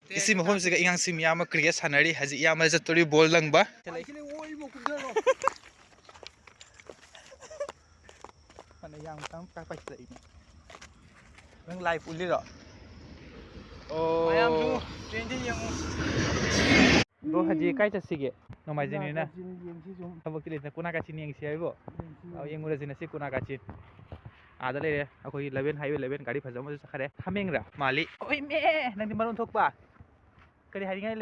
isi mahom siga ingang sim yama cricket sanari haji yama jatori ball langba mana yang tam ka pai sai nang live uli ro oh mayam ju train ji yang bro haji kai cha sige no mai jini na tabak tile na kuna ka chin yang si ai bo au yang ura jina si kuna ka chin ada le akoi 11 highway 11 gari phajam ma khare hameng ra mali oi me nang di maron thok pa kari hari ngai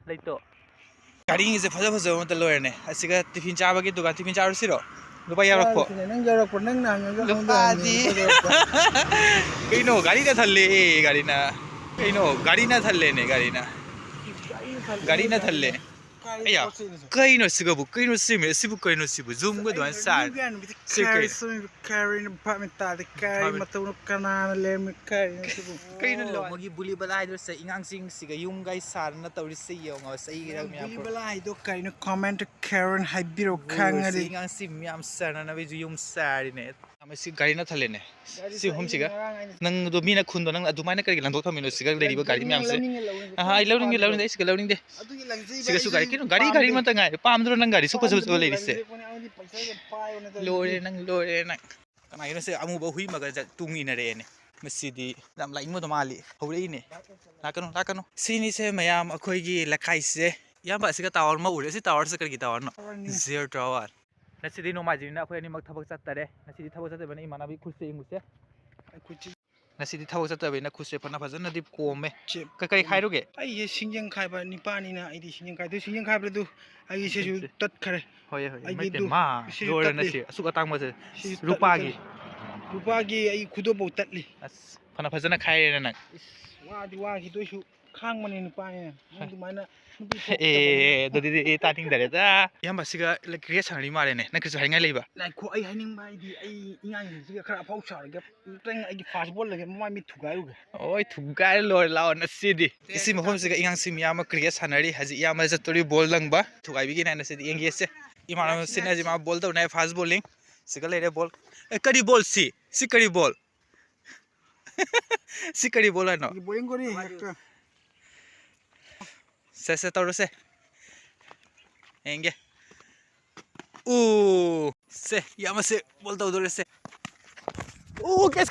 lei to gari ngi je phaja phaja ma ta loyer ne asiga tiffin cha ba gi dukan tiffin cha ro si ro lupa ya rakho nang jarak por nang nang lupa di kaino gari na thalle gari na kaino gari na thalle ne gari na thalle aya kaino sigabu kaino sime sibu kaino sibu zoom go don sar carry some carry in apartment ta the carry matu kana le me carry sibu kaino lo magi buli bala ido sa ingang sing siga yung guys sar na tawri se yo nga sa ira mi buli bala ido kaino comment karen haibiro khanga ri ingang sim mi am sar na be ju yung sar ne amasi gari na thalle ne si hum siga nang do mi na khun do nang adu mai na kari lang thok thamino siga le ri ba gari mi am se ha ai lo ning siga lo ning de siga su gari kino gari ma ta ngai pam dro nang gari su pa su le ri se lore nang kana ino se amu ba hui ma ga tung ina re ne masidi dam la ingo to mali hore ne lakano sini se mayam akhoi gi lakai se yam ba siga tower ma ure si tower se kar gi tower no zero tower nasidi no maji na akhoi ani mak thabak chat tare nasidi thabak chat bani imana bi khuse inguse nasidi thabak chat bani na khuse phana phajana dip kome kai khairuge ai ye singjang khai ba ni pani na ai di singjang khai du singjang khai ba du ai se ju tat khare hoye mai te ma lore na si asu atang ma se rupa gi ai khudo bo tatli as phana phajana khai re na wa gi do su khang mane ni pa ne du mana do di ta ting dare da yamba siga le cricket sanari mare ne na krisu haingai leiba lai kho ai haining bai di ai ingang ni siga khara phau char ga teng ai fast ball lage ma mi thugai uga oi thugai lor lao na sidi isi mahom siga ingang sim yama cricket sanari haji yama jatori ball langba thugai bi gi na sidi engage se imana sina ji ma ball to na fast bowling siga le re ball kari ball si kari ball si kari ball no bowling kori se toro se enge se yama se bol to dore se kes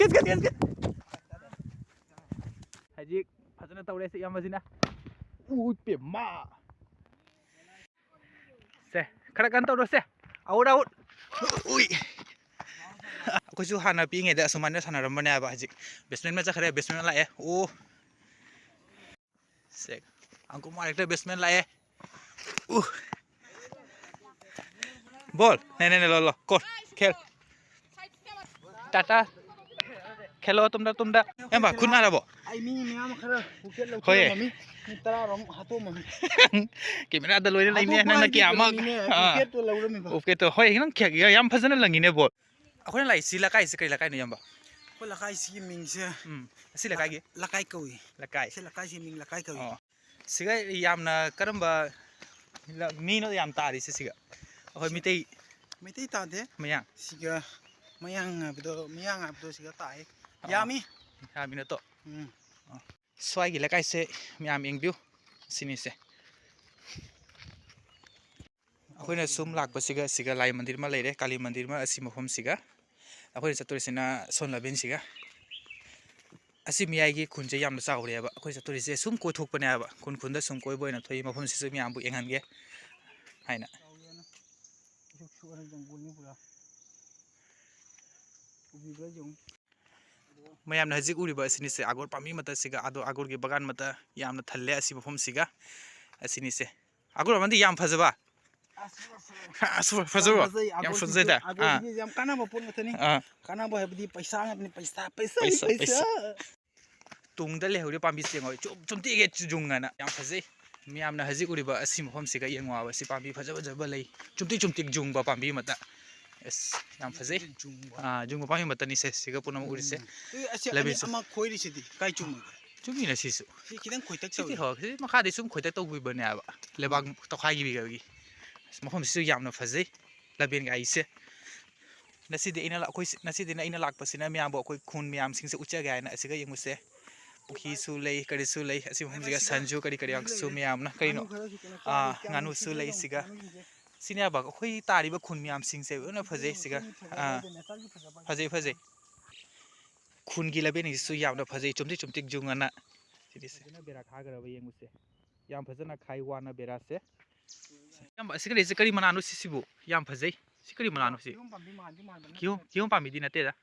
haji phajana tore se yama jina pe ma se khara kan toro se out ui ko ju hana pi nge da sumane sanaram bane ba haji basement ma chakhare basement la se angko marekta basement la ball ne lo kor khel tata khelo tumda em ba khuna rabo ai mi am khara phuket lo mami ni tara rom hato mami camera da loine lai ne na ki ama phuket to lo rom ba phuket to hoye nang khyak yam phajana langi ne ball akhoi lai si la kai se kai la kai ne yamba ko la kai si ming se si la kai gi la kai kawi la kai se la kai si ming la kai kawi siga yamna karamba mi no yam tari se siga akhoi mitei ta de mayang siga mayang abdo siga tai yami na to swai gi la kai se miyam eng view sini se akhoi na sum lak pa siga lai mandir ma leire kali mandir ma asi mafam siga akhoi chatori sina sonla ben siga asi miyai gi khunje yamna chaure ba akhoi chatori se sum ko thok pane ba khunda sum koi boina thoi mafam si miyam bu enghan ge haina mayam na hajik uri ba asini se agor pami mata siga agor ge bagan mata yamna thalle asi mafam siga asini se agor mandi yam phajaba fazaba yam fazada yam kana ba pon ngani kana ba hebdi paisa ngani paisa tungda le hore pambi se ngoi chumti ge chunga na yam phajai miyam na hajik uri ba asi mafam siga yengwa ba si pambi phajaba lei chumti jung ba pambi mata yes yam phajai jung ba pambi mata ni se siga punam uri se labi ama khoiri sidi kai chumi na sisu si kidan khoitak si ho si makha de sum khoitak to bi bane ba lebang to khai bi gi mafam sisu yam na phajai labin ga ise nasidi ina la koi nasidi na ina lak pasina miyam bo koi khun miyam sing se ucha ga na asiga yenguse पुखीसु लई करिसु लई असि मफमसिगा संजु करी अंगसु म्यामना करिनो nganu su lei siga sinya ba khoi tari ba khun myam sing se na phajai siga phajai khun gi labe ni su yam na phajai chumtik jungana sidi se na bera kha gara ba yengu se yam phajana khai wana bera se yam ba sikari sikari mananu sisibu yam phajai sikari mananu si kyo pami di na te da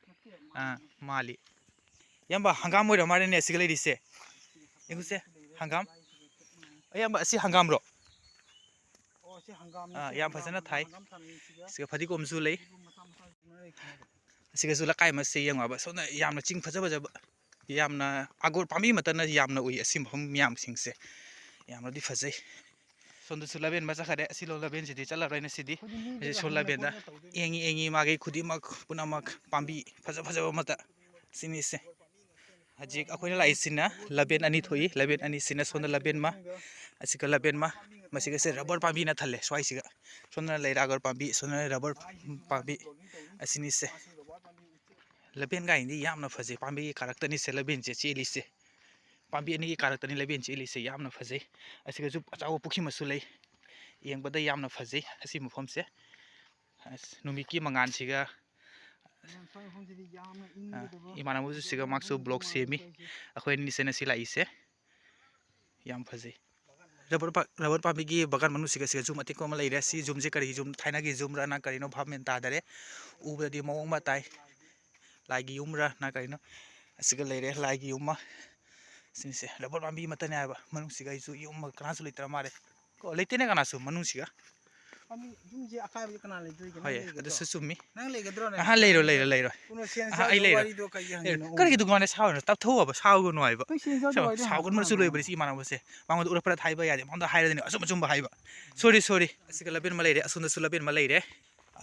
mali yam ba hangam moi ra mare ne sigalai di se yengu se hangam yam ba si hangam ro yam phajana thai siga phadi kom su lei siga su la kai ma se yang ba so na yam na ching phaja ba yam na agor pami mata na yam na ui asim hom yam sing se yam na di phajai sondu su laben ma chakhare asilo laben sidi chala raina sidi sol laben da engi ma ge khudi mak punamak pambi phaja mata sini se hajik akoina lai sina laben ani thoi laben ani sina sonda laben ma asika laben ma masiga se rubber pambi na thale swai siga sonda lai ragar pambi sonda rubber pambi asini se laben ga indi yamna phaje pambi karakter ni se laben je cheli se pambi ani ki karakter ni laben cheli se yamna phaje asiga ju achaw pukhi masu lei yeng bada yamna phaje asi mufam se numi ki mangan siga imanamu siga maksu block semi akhoi ni se na sila ise yam phaje rubber pambi gi bagan manu siga zoom ati ko ma leire si zoom je kari zoom thaina gi zoom ra na kari no bhamen ta dare ubra di mawong ma tai lai gi umra na kari no asiga leire lai gi umma sinse rubber pambi mata ne ba manu siga ju yum kana su leitra mare ko leite ne kana su manu siga zoom je akai bi kana leidoi gena hoye adu su sumi nang legadro na ha leiro kuno sensa ai leiro wari do kai hangino kari gi dugan saw na tap tho ba saw go no ai ba sensa saw gon mar su loi bari si mana ba se mangod ura para thai ba ya de mangda haira ni asum ba hai ba sorry asiga laben ma leire asunda su laben ma leire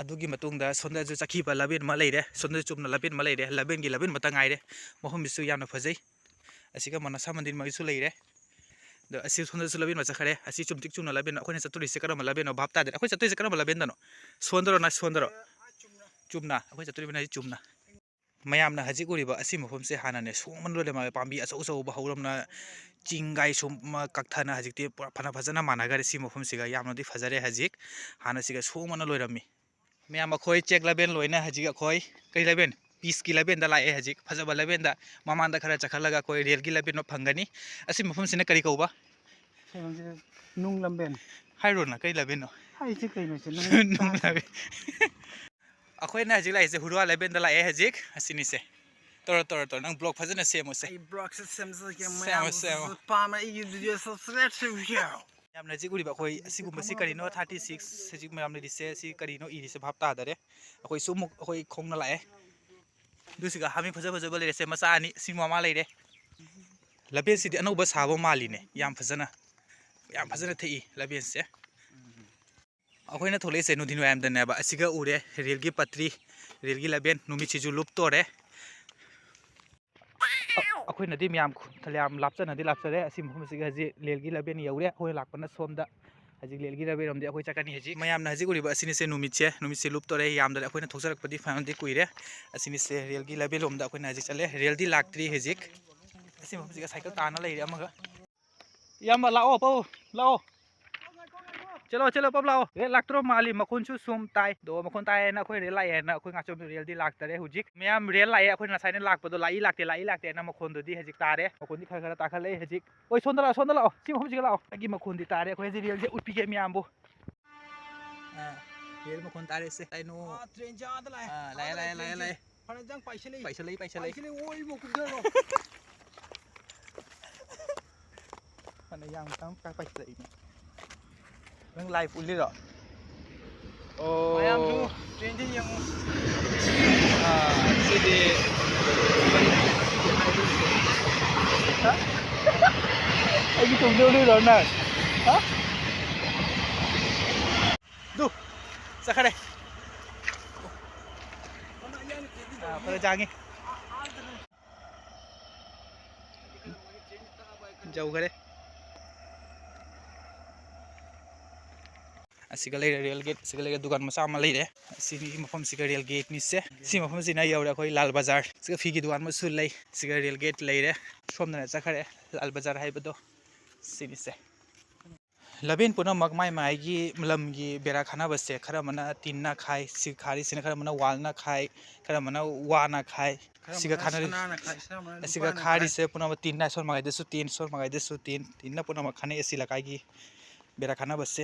adugi matungda sonda ju chakhi ba laben ma leire sonda chumna laben ma leire laben gi laben mata ngai re mohum bisu yamna phajai asiga mana samandin ma su leire da asi sonda su laben ma chakhare asi chumtik chumna laben akhone chaturi se karam laben no bhapta de akhoi chaturi se karam laben dano sondro chumna akhoi chaturi bina chumna mayam na haji guriba asi mofam se hana ne songman lo le ma pambi achau ba hauram na chingai sum kakthana hajik te phana phajana mana gare si mofam siga yamna di phajare hajik hana siga songman loirami mayam akhoi check laben loina hajik akhoi kai laben piece ki laben da lae hajik phajaba laben da mamanda khara chakhalaga koi real ki laben no phangani asi mofam sina kari kauba nung lamben hairo na kai laben no hai se kai no se nung laben akhoi na hajik lai se hurwa laben da lae hajik asini se tor nang block phajana semo se ai block se semsa ke semo pama I video subscribe to you yamna jiguri ba khoi asigumba si kari no 36 hajik mayam le dise si kari no iri se bhapta dare akhoi sumuk akhoi khongna lae dusiga hami phaja bale se macha ani singma ma leire laben si di anoba sabo mali ne yam phajana thei laben se akhoi na thole se no dinu am da ne ba asiga ure real gi patri real gi laben numi chiju lup tore akhoi na di myam thaliam lapchana di lapchare asim hum siga ji real gi laben yaure akhoi lakpana somda haji lel gi rabe rom de akhoi chakani haji mayam na haji guri ba asini se numi se lup tore yam da akhoi na thoksarak padi fan de kuire asini se real gi labe rom da akhoi na haji chale real di laktri hejik asim hum siga cycle ta na leire amaga yam lao pau lao chalo pab lao re laktro mali makhon chu sum tai do makhon tai na akhoi re lai na akhoi nga chom real di laktare hujik mayam real lai akhoi na saine lakpa do lai lakte na makhon do di hejik tare makhon di khara ta khalai hejik oi sonda lao sim hum siga lao agi makhon di tare akhoi ji real je utpi ge myam bo real makhon tare se tai no train ja da lai lai phana jang paisale oi mo ku garo phana yang tam ka paisale nang live uli ro mayam ju train je yang sidi ha ai tum dulu ro na ha du sakhare pada jangi jauh करे ꯑꯁꯤꯒ ꯂꯩꯔꯦ Real get ꯑꯁꯤꯒ ꯂꯩꯔꯦ ꯗꯨꯀꯥꯟ ꯃꯆꯥ ꯑꯃ ꯂꯩꯔꯦ ꯑꯁꯤꯒꯤ ꯃꯐꯝꯁꯤꯒ ꯔꯦꯜ ꯒꯦꯠꯅꯤꯁꯦ ꯁꯤ ꯃꯐꯝꯁꯤꯅ ꯌꯧꯔꯦ ꯑꯩꯈꯣꯏ ꯂꯥꯜ ꯕꯖꯥꯔ ꯁꯤꯒ ꯐꯤꯒꯤ ꯗꯨꯀꯥꯟ ꯑꯃꯁꯨ ꯂꯩ ꯁꯤꯒ ꯔꯦꯜ ꯒꯦꯠ ꯂꯩꯔꯦ ꯁꯣꯝꯗꯅ ꯆꯠꯈ꯭ꯔꯦ ꯂꯥꯜ ꯕꯖꯥꯔ ꯍꯥꯏꯕꯗꯣ ꯁꯤꯅꯤꯁꯦ ꯂꯕꯦꯟ ꯄꯨꯝꯅꯃꯛ ꯃꯥꯏ ꯃꯥꯏꯒꯤ ꯂꯝꯒꯤ ꯕꯦꯔꯥ ꯈꯥꯅꯕꯁꯦ ꯈꯔ ꯑꯃꯅ ꯇꯤꯟꯅ ꯈꯥꯏ ꯁꯤ ꯈꯥꯔꯤꯁꯤꯅ ꯈꯔ ꯑꯃꯅ ꯋꯥꯜꯅ ꯈꯥꯏ ꯈꯔ ꯑꯃꯅ ꯋꯥꯅ ꯈꯥꯏ siga khari se puna tin na son magai desu tin son magai desu tin tin na puna makhane esi lakai gi bera khana basse